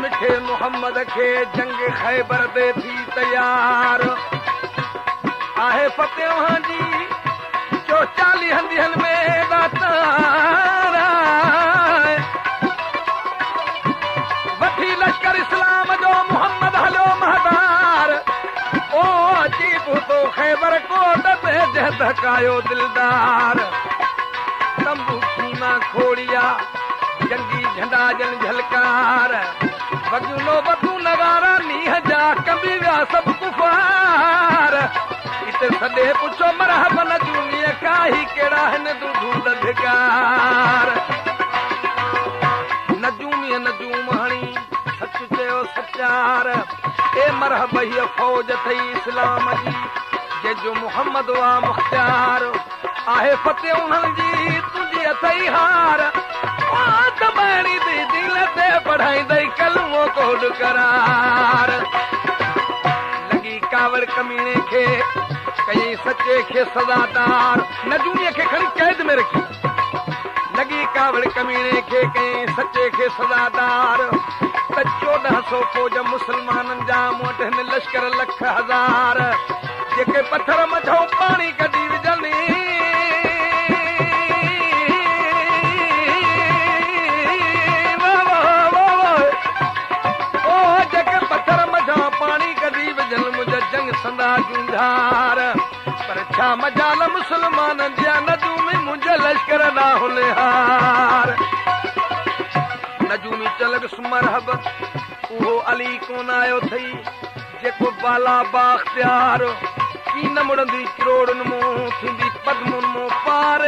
मिठे मोहम्मद खे जंग ख़ैबर दे थी तयार आहे फतेह जी जो 40 ॾींहनि में दातार वठी लश्कर इस्लाम जो मोहम्मद हलियो महदार ओ अची पुतो ख़ैबर कोट ते जहद कायो दिलदार तंबू खूना खोड़िया जंगी झंडा जन झलकार वगियूं नौबतूं नगारा नीह जा कंबी विया सभु कुफार इते सॾे पुछो मरहब नजूमीअ काही कहिड़ा हिन दूधूं दधिकार नजूमीअ नजूम हणी सच चयो सचार ए मरहब हीअ फौज अथई इस्लाम जी जंहिंजो मोहम्मद वा मुख़्तियार आहे फतेह उन्हनि जी तुंहिंजी अथई हार दबाणी दी दिल ते पढ़ाईंदई कलमो कोड करार लॻी कावड़ कमीने खे कई सचे खे सज़ादार नजूमीअ खे खणी कैद में रखी लॻी कावड़ कमीने खे कई सचे खे सज़ादार त 1400 फौज मुस्लमाननि जा मूं वटि हिन लश्कर लख हज़ार जेके पत्थर मथां पाणी कढी विझनि जंग संदा जूंझार पर छा मजाल मुसलमान जा नजूमी मुंहिंजे लश्कर ना हुलिहार नजूमी चलग सुमरहब उहो अली कोन आयो थई जेको बाला बाख्तियार की न मुड़ंदी करोड़नि मूं थींदी पद्मुनि मूं पार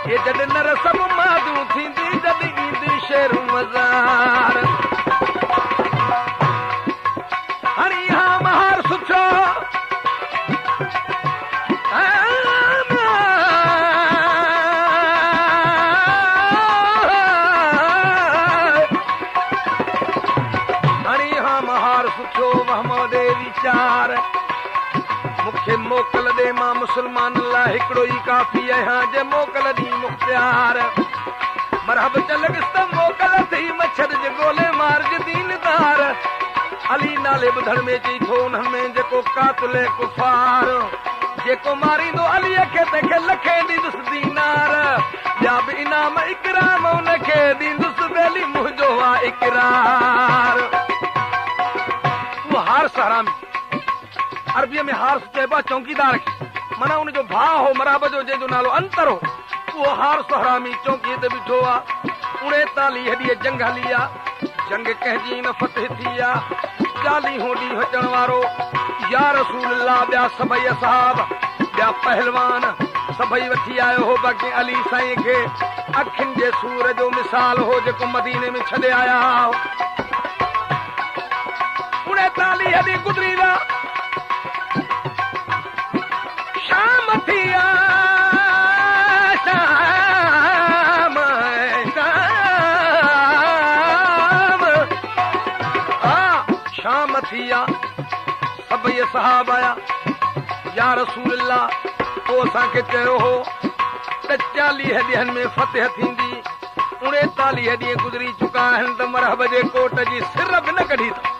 हे जॾहिं नर सभु मादू थींदी जॾहिं ईंदी शेरू मज़ार हणी हा महार सुठो मूंखे मोकल ॾे मां मुस्लमान लाइ हिकिड़ो ई काफ़ी आहियां जे मोकल ॾी मुख़्तियार मरहब चलगिस त मोकल थी मच्छर जे गोले मार जे दीनदार अली नाले ॿुधण में चई थो उन्हनि में जेको कातुल कुफार जेको मारींदो अलीअ खे तंहिंखे लखे ॾींदुसि दीनार ॿिया बि इनाम इकराम उनखे ॾींदुसि बेली मुंहिंजो आहे इकरार उहो हार सहारामी अरबीअ में हार चइबो आहे चौकीदार खे माना उनजो भाउ हो मरहब जो जंहिंजो नालो अंतर हो उहो हार सहरामी चौकीअ ते बीठो आहे 39 ॾींहं जंग हली आहे जंग कंहिंजी न फतह थी आहे 40 ॾींहं अचण वारो या रसूल अल्लाह ॿिया सभई असहाब ॿिया पहलवान सभई वठी आयो हो बाक़ी अली साईं खे अखियुनि जे सूर जो मिसाल हो जेको मदीने में छॾे आया 39 ॾींहं गुज़री विया शाम थी शाम शाम थी सभई सहाब आया या रसूल अल्लाह पोइ असांखे चयो हो त 40 ॾींहनि में फतह थींदी 39 ॾींहं गुज़री चुका आहिनि त मरहब जे कोट जी सिर बि न कढी अथऊं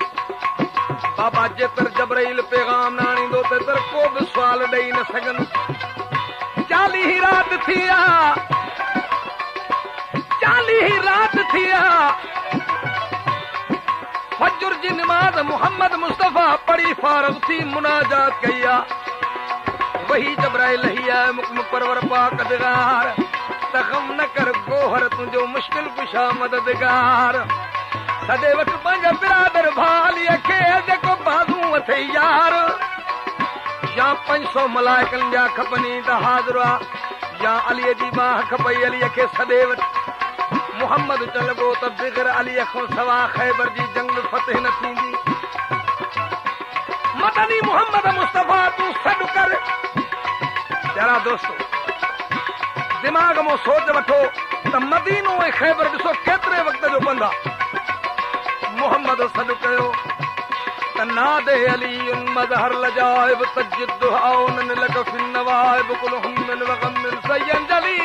बाबा जेतर जबराइल पैगाम न आणींदो तेतर को बि सुवाल ॾेई न सघनि 40 रात थी 40 रात थी फजर जी नमाज़ मोहम्मद मुस्तफ़ा पढ़ी फारग थी मुनाजात कई वही जबराइल ही आहे मुकम परवर पाक दिगार त गम न कर गोहर तुंहिंजो मुश्किल कुशा मददगार सदे वटि पंहिंजा बिरादर भालीअ खे जेको बाज़ू अथई यार या 500 मलाइकनि जा खपनि त हाज़िर आहे या अलीअ जी बाह खपई अलीअ खे सदे वटि मोहम्मद चलबो त बिग़ैर अलीअ खां सवा ख़ैबर जी जंग फतह न थींदी मदनी मोहम्मद मुस्तफ़ा तूं सॾु कर प्यारा दोस्तो दिमाग़ में सोच वठो त मदीनो ऐं ख़ैबर ॾिसो केतिरे वक़्त जो बंदि आहे मोहम्मद सॾु कयो त नादे अली मज़हर लजाइब तजिद आउनन लक फिन नवाइब कुलहुम मिन वगम मिन सय्यन जली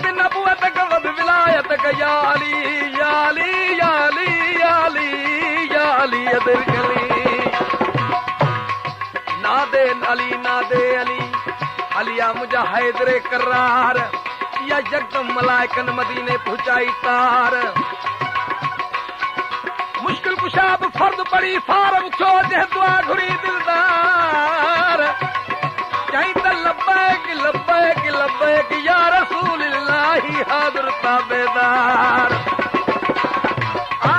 बिनबुवत कब विला शिकायत कया अली या अली या अली या अली या अली अदर गली नादे अली नादे अली अलिया मुझा हैदरे करार या यकदम मलाइकन मदीने पहुंचाई तार मुश्किल कुशाब फर्द पड़ी फारम छो जह दुआ घुरी दिलदार कहीं तो लब्बैक लब्बैक लब्बैक या रसूल अल्लाह हाजिर ताबेदार आ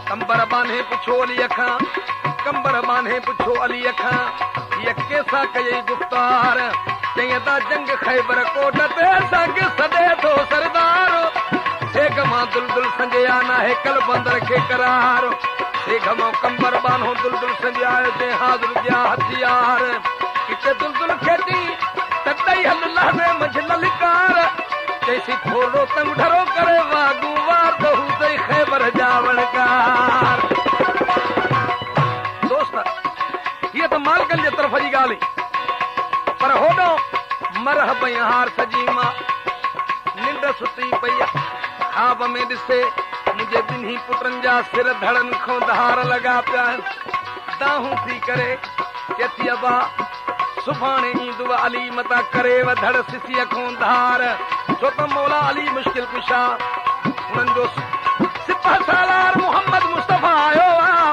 कंबर बांधे पुछो अली अखा कंबर बांधे पुछो अली अखा ये कैसा कई गुफ्तार चयदा जंग खैबर कोट ते संग सदे तो सरदार शेख मां दुलदुल संजया ना है कल बंदर के करार शेख मां कंबर बानो दुलदुल संजया ते हाजिर जा हथियार इते दुलदुल खेती ततई अल्लाह ने मुझ ललकार जैसी थोड़ो तंग ढरो करे वागू वार तो हुते खैबर जावण कार दोस्त ये तो मालकन जे तरफ जी गाली पर होडो मरहब हार सजी मां निंड सुती पई ख्वाब में ॾिसे मुंहिंजे ॿिन्ही पुटनि जा सिर धड़न खां धार लॻा पिया दाहूं थी करे चेती अबा सुभाणे ईंदो अली मता करे धड़ सिसीअ खां धार छो त मौला अली मुश्किल कुशा हुननि जो सिपह सालार मोहम्मद मुस्तफ़ा आयो आहे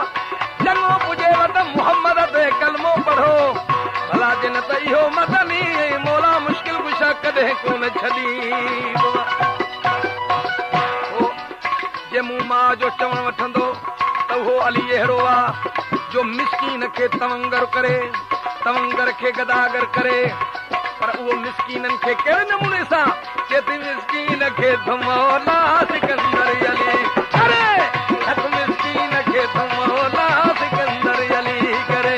चङो पुॼेव त मोहम्मद ते कलमो पढ़ो भला जिन त इहो मदनी मौला मुश्किल कुशा कॾहिं कोन छॾींदो जे मूं मां जो चवण वठंदो त उहो अली अहिड़ो आहे जो मिसकीन खे तवंगर करे तवंगर खे गदागर करे पर उहो मिसकीननि खे कहिड़े नमूने सां चेती मिसकीन खे मौला सिकंदर अली करे हथ मिसकीन खे मौला सिकंदर अली करे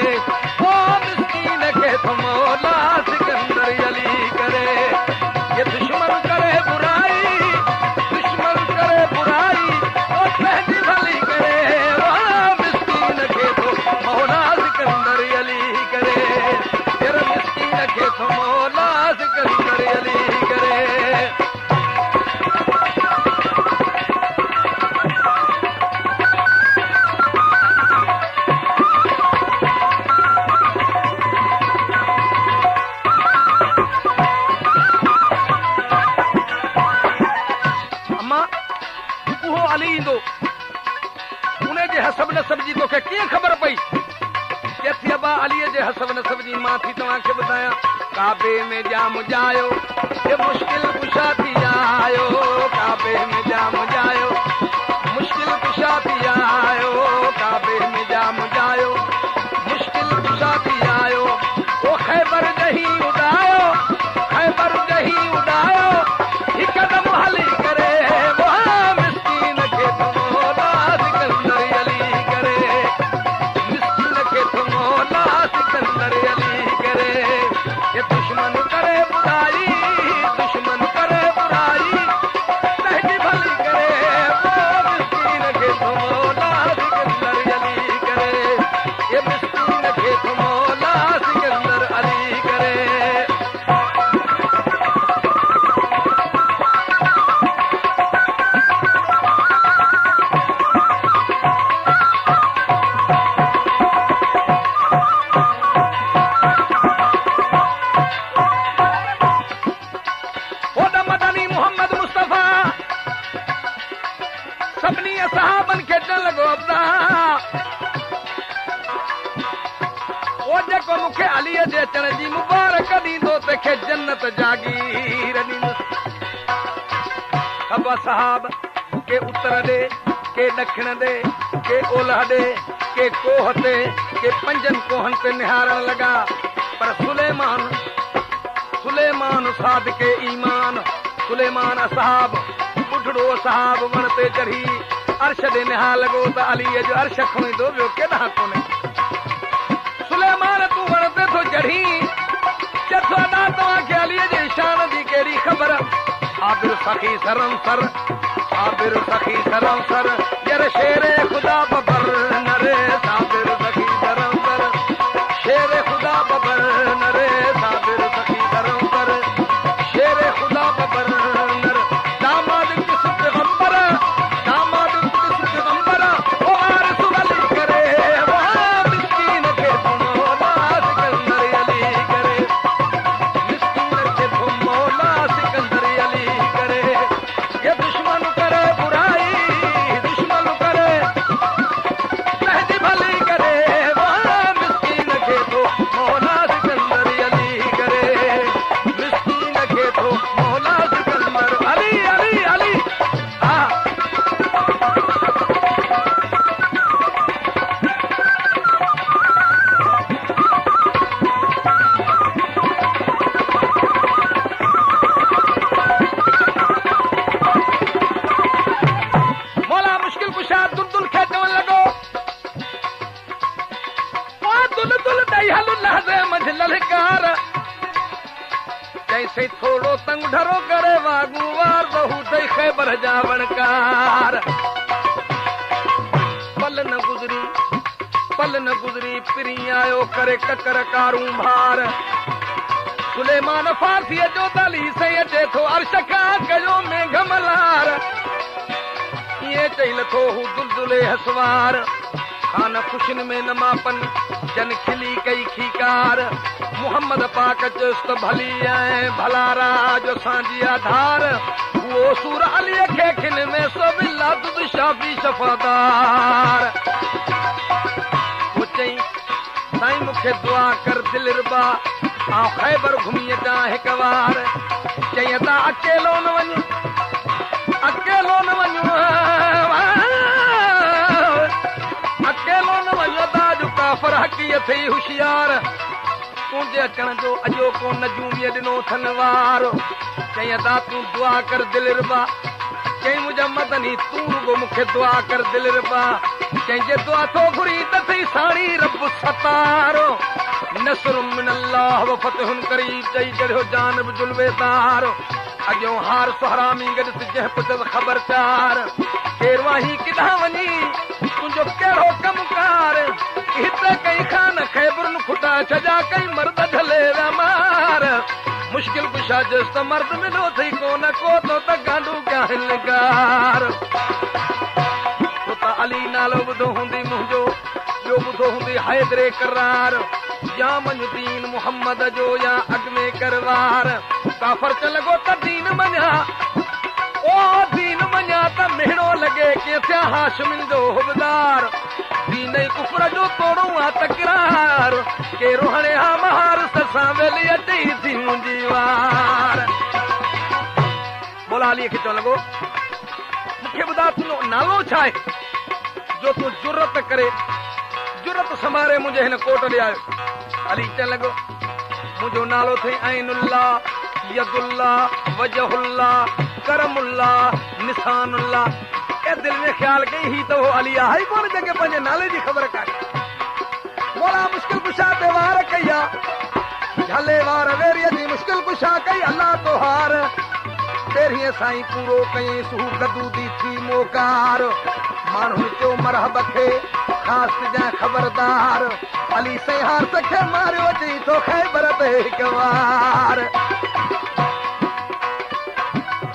ओ मिसकीन खे मौला सिकंदर अली करे ये दुश्मन करे बुराई दुश्मन करे बुराई ओ सहजी भली करे ओ मिसकीन खे मौला सिकंदर अली करे तेरा मिसकीन खे मौला सिकंदर अली करे हसब नसब जी तोखे कीअं ख़बर पई चेती अबा अलीअ जे हसब नसब जी मां थी तव्हांखे ॿुधायां काबे में जाम जायो ये मुश्किल कुशा थी आयो काबे में जाम जायो मुश्किल कुशा थी आयो काबे में जाम जायो मुश्किल कुशा थी आयो वो खैबर जही उड़ायो खैबर जही उड़ायो हिकदम हली करे वो मिस्कीन खे मौला सिकंदर अली करे मिस्कीन खे मौला सिकंदर अली करे ये दुश्मन करे बुराई दुश्मन करे बुराई सहजी भली करे वो मिस्कीन खे मौला सिकंदर अली करे ये मिस्कीन खे मौला सिकंदर अली करे सहाबन खे न लॻो अब्दा ओ जेको मूंखे अलीअ जे अचण जी मुबारक ॾींदो तंहिंखे जन्नत जागीर ॾींदुसि अबा साहब के उत्तर ॾे के ॾखिण ॾे के ओलह ॾे के कोह ते के पंजनि कोहनि ते निहारण लॻा पर सुलेमान साध के ईमान सुलेमान असहाब ॿुढड़ो असहाब वण ते चढ़ी अर्श ॾे निहा लॻो त अलीअ जो अर्श खोईंदो ॿियो केॾांहुं कोन्हे सुलेमान तूं वण ते थो चढ़ी चथो अॾा तव्हांखे अलीअ जे शान जी कहिड़ी ख़बर आबिर सखी सरम सर आबिर सखी सरम सर यर शेरे ख़ुदा बबर नरे साबिर सखी सरम सर शेरे ख़ुदा बबर नरे साबिर सखी सरम सर शेरे ख़ुदा बबर नर दामाद किस्म चई हल लहदे मंझ ललकार जैसे थोड़ो तंग ढरो करे वागुवार बहू दई खैबर जा वणकार पल न गुजरी पिरी आयो करे ककर कारूं भार सुलेमान फारसी जो दली से अचे थो अर्श खां कयो में घमलार ये चई लथो हू दुलदुले हसवार खान खुशिन में नमापन जन खिली कई खीकार मोहम्मद पाक चुस्त भली ऐं भलारा जो सांझी आधार वो सूर अली खे खिन में सब लादुद शाफी शफादार वो चई साईं मूंखे दुआ कर दिल रुबा आउं खैबर घुमी अचां हिक वार चई अता अकेलो न वञ अकेलो न वञो ताजो काफ़र हकी अथई होशियार तुंहिंजे अचण जो अॼोको नजूमीअ ॾिनो थन वार चई अदा तूं दुआ कर दिल रुबा चई मुंहिंजा मदनी तूं रुगो मूंखे दुआ कर दिल रुबा चई जे दुआ थो घुरी त थई साणी रब सतारो नसर मिन अल्लाह व फतहुन करीब चई चढ़ियो जानब जुलवेदार अॻियों हार सुहरामी गॾु जंहिं पुछस ख़बरचार केरु वाही किथां वञी तुंहिंजो कहिड़ो कमकार हिते कई खान खैबरुनि खुटा छजा कई मर्द झले विया मार मुश्किल कुशा जस त मर्द मिलो थई कोन को त गांडू क्या हिलगार तो त अली नालो ॿुधो हूंदी मुंहिंजो ॿियो ॿुधो हूंदी हैदरे करार या मनुदीन मोहम्मद जो या अॻ में करवार काफ़र च लॻो त दीन मञा ओ दीन मञा त मेहणो लॻे कीअं थिया हाशिमिन जो हुबदार दीन ई कुफर जो तोड़ो आहे तकरार केरो हाणे हा महार ससां वेली अची थी मुंहिंजी वार बोला अलीअ खे चवणु लॻो मूंखे ॿुधा तुंहिंजो नालो छा आहे जो तूं जुरत करे जुरत संभारे मुंहिंजे हिन कोट ॾे आयो अली चवणु लॻो मुंहिंजो नालो अथई ऐनुल्ला यदुल्ला वजहुल्ला करमुल्ला निसानुल्ला ए दिल में ख्याल कई ही तो अली आहे कोन जंहिंखे पंहिंजे नाले जी ख़बर कान्हे मोला मुश्किल कुशा ते वार कया झले वार वेरीअ जी मुश्किल कुशा कई अल्लाह तो हार तेरीअ साईं पूरो कयईं सू गदूदी थी मोकार माण्हुनि चयो मरहब खे ख़ासि जा ख़बरदार अली साईं हार सखे मारियो अची तो खैबर ते हिकु वार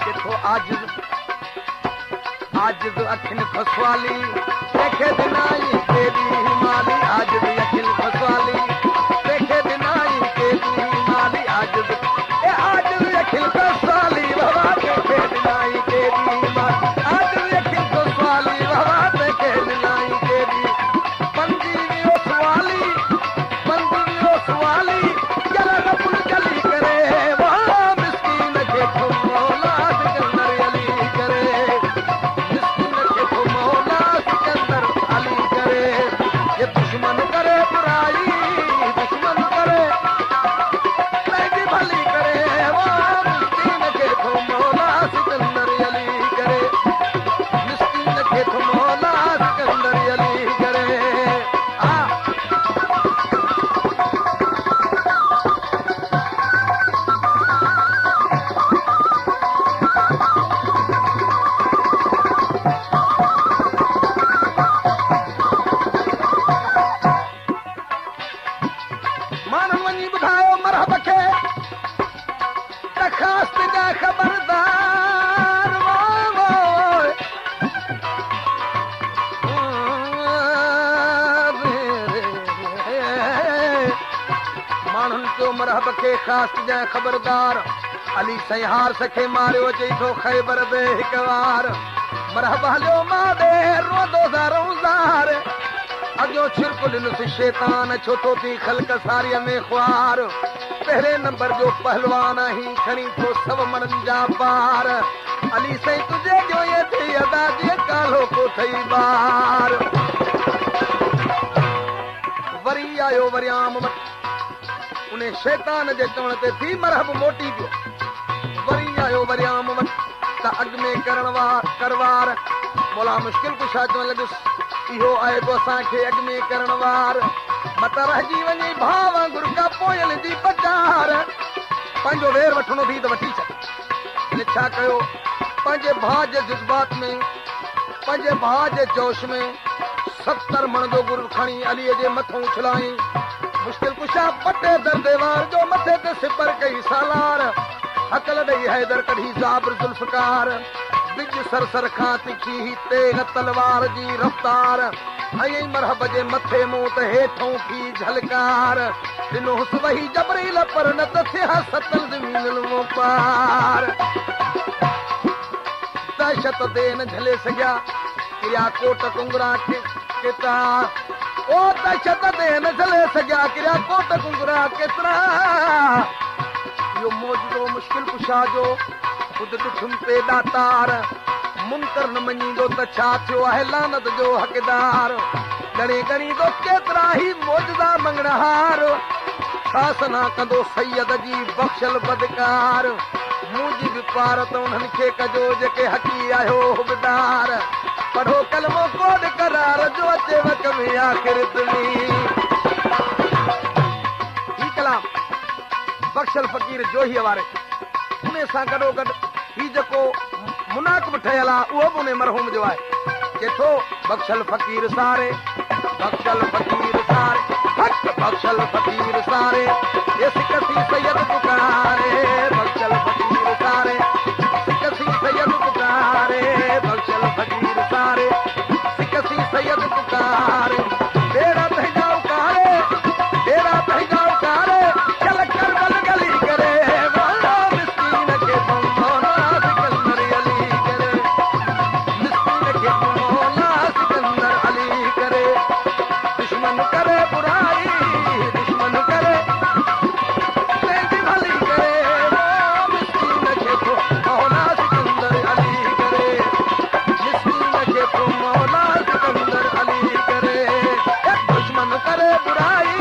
किथो आजिज़ अखियुनि खसवाली तंहिंखे ॾिनाई केॾी हिमाली आजिज़ अखियुनि खसवाली तंहिंखे ॾिनाई केॾी हिमाली आजिज़ ए आजिज़ अखियुनि खसवाली बाबा तंहिंखे ॾिनाई केॾी हिमाली आजिज़ अखियुनि खसवाली बाबा तंहिंखे ॾिनाई केॾी पंजी वियो सुवाली जल रबुल जली करे वाह मिस्कीन खे मौला सिकंदर अली करे मिस्कीन खे मौला सिकंदर अली करे ये दुश्मन करे बुराई दुश्मन करे पंहिंजी भली करे वाह मिस्कीन खे मौला सिकंदर अली करे मिस्कीन खे मौला सिकंदर अली करे माण्हुनि वञी ॿुधायो मरहब खे दरख़्वास्त जा ख़बरदार माण्हुनि चयो मरहब खे ख़ासि जा ख़बरदार अली साईं हार सखे मारियो चई थो खैबर ते हिकु वार मरहब हलियो मां ॾे रोदो ज़ार अॻियो छिरकुलिन शैतान छो थो थी ख़ल्क सारीअ में ख़्वार पहिरें नंबर जो पहलवान आहीं खणी थो सभ मणनि जा पार अली साईं तुंहिंजे जो ये थी अदा जीअं कालो को थई ॿार वरी आयो वरियाम वटि उन शैतान जे चवण ते थी मरहब मोटी पियो वरी आयो वरियाम वटि त अॻ में करवार मोला मुश्किल कुशा चवण लॻुसि इहो आहे को असांखे अॻ में करण वार मत रहिजी वञे भाउ वांगुरु का पोयल जी पचार पंहिंजो वेर वठणो थी त वठी छॾ छा कयो पंहिंजे भाउ जे जज़्बात में पंहिंजे भाउ जे जोश में 70 मण जो गुरु खणी अलीअ जे मथां उछलाई मुश्किल कुशा पटे दरदेवार जो मथे ते सिपर कई सालार हकल ॾेई हैदर कढी ज़ाबर ज़ुल्फ़कार बिज सरसर खां तिखी ही तेग तलवार जी रफ़्तार ऐं मरहब जे मथे मूं त हेठों थी झलकार ॾिनोसि वही जबरील पर न त थिया 70 ज़मीनुनि पार दहशत ते न झले सघिया किरिया कोट कुंगरा केतिरा ओ दहशत ते न झले सघिया किरिया कोट कुंगरा केतिरा इहो मौजूदो मुश्किल कुशा जो ख़ुदि ॾिठुमि पे दातार मुनकर न मञींदो त छा थियो आहे लानत जो हक़दार घणी ॻणींदो केतिरा ई मौजूदा मंगणहार छा सना कंदो सैयद जी बख़्शल बदकार मुंहिंजी बि पार त उन्हनि खे कजो जेके हकी आहियो हुबदार पढ़ो कलमो कोड करार जो अचे वक़्त में आख़िर तुनी ही कलाम बख़्शल फ़क़ीर जोहीअ वारे उन सां गॾोगॾु ही जेको मुनाक़िब ठहियल आहे उहो बि उन मरहूम जो आहे केतिरो बख़्शल फ़क़ीर सारे बख़्शल फ़क़ीर सारे हक़ बख़्शल फ़क़ीर सारे ये सिकसी सैयद पुकारे बख़्शल फ़क़ीर सारे सिकसी सैयद पुकारे बख़्शल फ़क़ीर सारे सिकसी सैयद पुकारे बेड़ा तहजाओ कारे बेड़ा तहजाओ कारे चल कर बल गली करे वाला मिस्कीन के मौला सिकंदर अली करे मिस्कीन के मौला सिकंदर अली करे दुश्मन करे बुराई दुश्मन करे तेरी भली करे वो मिस्कीन के मौला सिकंदर अली करे मिस्कीन के मौला सिकंदर अली करे दुश्मन करे बुराई